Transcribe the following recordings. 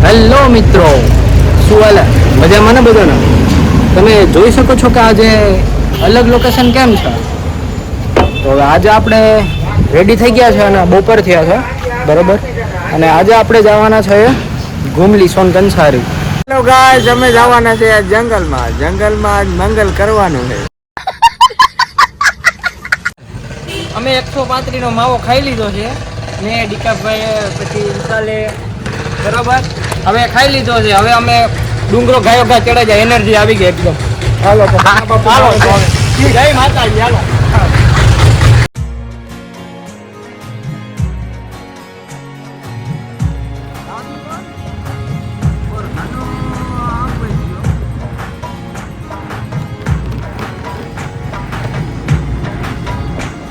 Hello મિત્રો, શું હાલ? મજામાં ને બધાને? તમે જોઈ શકો છો કે આજે અલગ લોકેશન કેમ છે. તો હવે આજે આપણે રેડી થઈ ગયા છે અને બપોર થયા છે, બરોબર. અને આજે આપણે જવાના છે ઘુમલી સોન કંસારી. હેલો ગાઈસ, અમે જવાના છે જંગલમાં. જંગલમાં મંગલ કરવાનું છે. અમે 135 નો માવો ખાઈ લીધો છે ને ડીકાભાઈ પછી વિશાલે, બરોબર. હવે ખાઈ લીધો છે. હવે અમે ડુંગરો ગાયો ગા ચડે જાય, એનર્જી આવી ગઈ એકદમ. હાલો જય માતાજી. હાલો.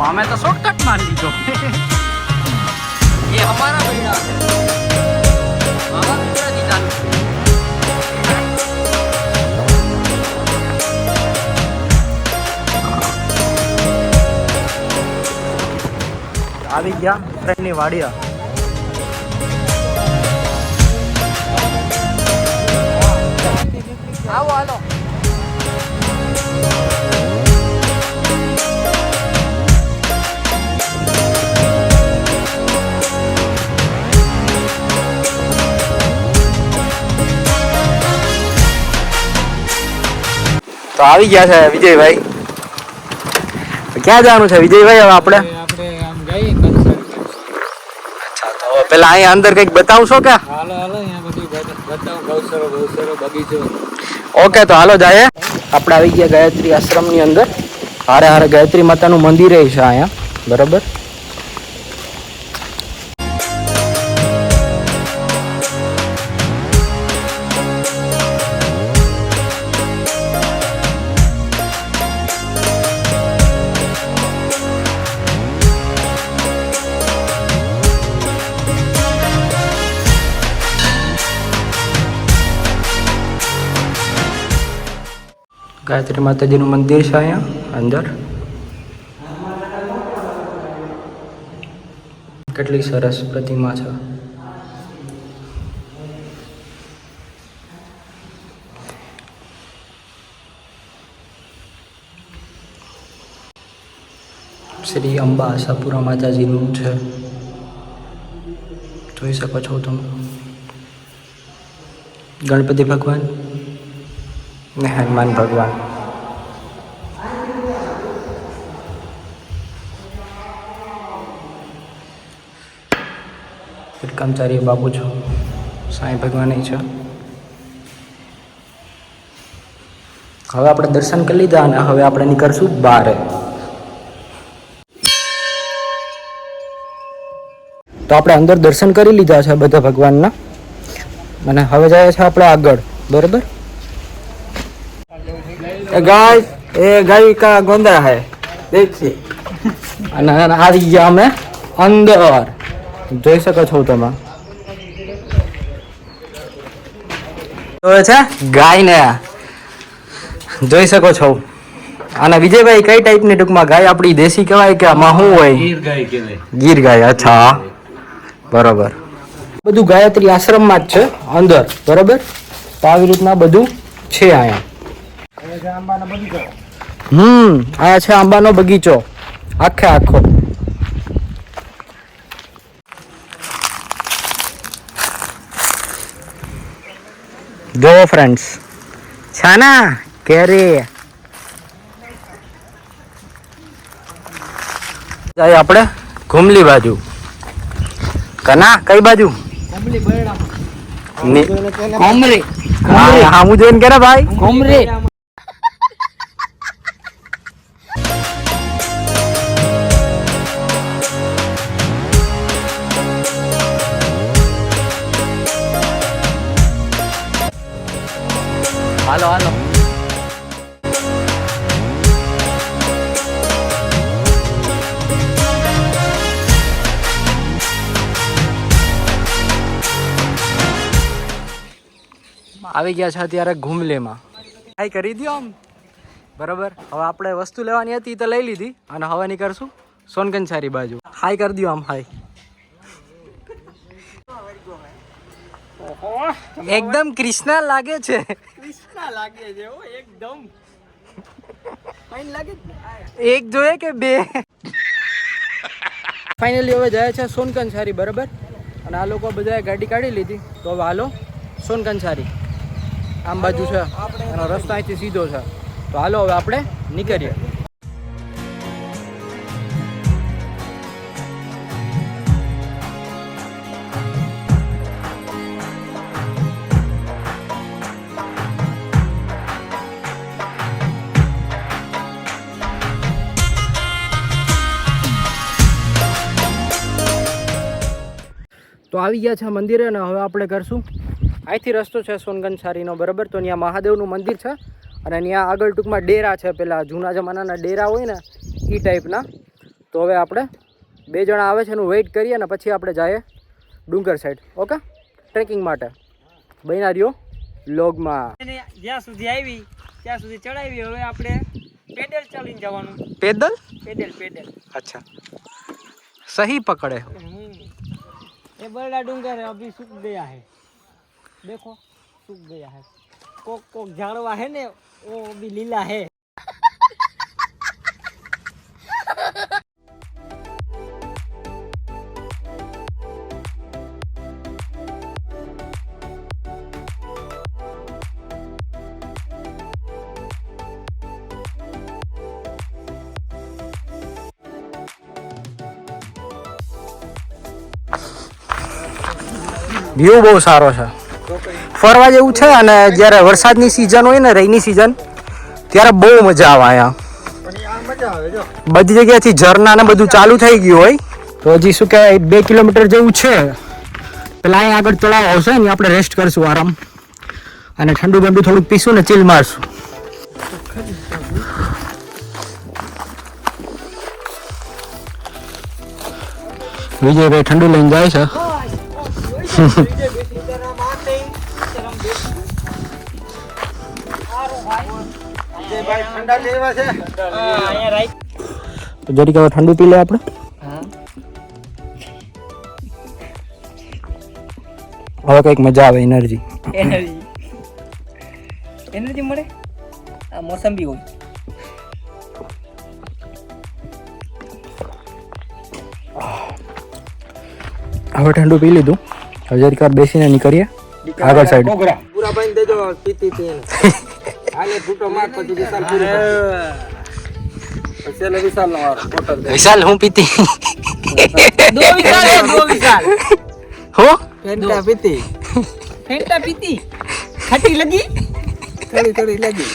અમે તો શોર્ટકટ મારી દીધો. ये हमारा बेड़ा है. मामा गुजराती चालू. આવી ગયા ફ્રેન્ડની વાડિયા. આવો હાલો. તો આવી ગયા છે વિજયભાઈ. ક્યાં જવાનું છે વિજયભાઈ હવે આપણે? આમ જઈએ કંસારી. અચ્છા, તો પેલા અહીંયા અંદર કંઈક બતાવશો કે? હાલો અહીંયા બધું બતાવું. ગૌસરો બગીચો. ઓકે, તો હાલો જાય. આપણે આવી ગયા ગાયત્રી આશ્રમની અંદર. હારે હારે ગાયત્રી માતાનું મંદિર છે અહીંયા, બરોબર. ગાયત્રી માતાજીનું મંદિર છે અહીંયા અંદર. કેટલી સરસ પ્રતિમા છે. શ્રી અંબા આશાપુરા માતાજીનું છે, જોઈ શકો છો તમે. ગણપતિ ભગવાન ને હનુમાન ભગવાન. કામચારી બાપુ છો, સાંઈ ભગવાન છે. હવે આપણે દર્શન કરી લીધા અને હવે આપણે નીકળશું બહાર. તો આપણે અંદર દર્શન કરી લીધા છે બધા ભગવાનના અને હવે જાય છે આપણે આગળ, બરોબર. गाइस, ये गाय का गोंदा है, देखिए. અને આવી ગયા અમે અંદર, જોઈ શકો છો તમે. તો છે ગાયને જોઈ શકો છો. અને વિજયભાઈ કઈ ટાઈપની ટૂંકમાં ગાય આપણી દેશી કહેવાય કે આમાં શું હોય? गीर गाय कहेवाय. ગીર ગાય. અચ્છા, બરોબર. બધું ગાયત્રી આશ્રમમાં જ છે અંદર, બરોબર. તો આવી રીતના બધું છે અહીંયા. આ છે આંબાનો બગીચો આખે આખો. જો ફ્રેન્ડ્સ, છાના કેરી. જાય આપણે ઘુમલી બાજુ. કના કઈ બાજુ? કોમરી. હા, હું જોઈને કે ભાઈ કોમરી. હાલો હાલો. આવી ગયા છે અત્યારે ઘુમલીમાં. હાઈ કરી દો આમ, બરાબર. હવે આપણે વસ્તુ લેવાની હતી તો લઈ લીધી અને હવે નીકળશું સોનકંસારી બાજુ. હાઈ કરી દો આમ, હાઈ. એકદમ કૃષ્ણા લાગે છે. કૃષ્ણા લાગે છે હો એકદમ. ફાઇન લાગે છે ને? એક જોઈએ કે બે? ફાઇનલી હવે જાય છે સોનકંસારી, બરાબર. અને આ લોકો બધાએ ગાડી કાઢી લીધી, તો હવે હાલો સોનકંસારી. આમ બાજુ છે એનો રસ્તો અહીંથી સીધો છે, તો હાલો હવે આપણે નીકળીએ. તો આવી ગયા છે મંદિરે ને હવે આપણે કરશું અહીંથી રસ્તો છે સોનકંસારીનો, બરાબર. તો ત્યાં મહાદેવનું મંદિર છે અને ત્યાં આગળ ટૂંકમાં ડેરા છે, પેલા જૂના જમાનાના ડેરા હોય ને એ ટાઈપના. તો હવે આપણે 2 જણા આવે છે એનું વેઇટ કરીએ અને પછી આપણે જઈએ ડુંગર સાઈડ. ઓકે, ટ્રેકિંગ માટે. બન્યા રહ્યો લોગમાં. જ્યાં સુધી આવી ત્યાં સુધી ચડાવી. હવે આપણે પેડલ ચાલીને જવાનું. પેદલ? પેડલ. अच्छा, सही पकड़े हो. ये बड़ा डूंगर है, अभी सूख गया है. देखो सूख गया है. कोक झाड़वा है ने वो अभी लीला है. વ્યૂ બહુ સારો છે, ફરવા જેવું છે. અને જ્યારે વરસાદની સિઝન હોય ને, રેની સિઝન, ત્યારે બહુ મજા આવે અહીંયા. બધી જગ્યાએથી ઝરણા ને બધું ચાલુ થઈ ગયું હોય. તો હજી શું કહેવાય 2 કિલોમીટર જેવું છે. પેલા અહીંયા આગળ તળાવ આવશે ને, આપણે રેસ્ટ કરશું આરામ, અને ઠંડુ બંડુ થોડુંક પીશું ને ચીલ મારશું. વિજયભાઈ ઠંડુ લઈને જાય છે. ઠંડા લેવા છે. તો જરીક હવે ઠંડુ પી લે આપણે. હવે કઈક મજા આવે, એનર્જી મળે. આ મોસંબી હોય. હવે ઠંડુ પી લીધું, હવે જરીક વાર બેસીને નીકળીએ આગળ સાઈડ. પૂરા ભાઈ દેજો પીતી પીને. આને ફૂટો માર પછી વિશાલ પૂરી પછી વિશાલ નો ફોટો દે. વિશાલ હું પીતી દો વિશાલ હો ફેંટા પીતી ખટી લગી થોડી લગી.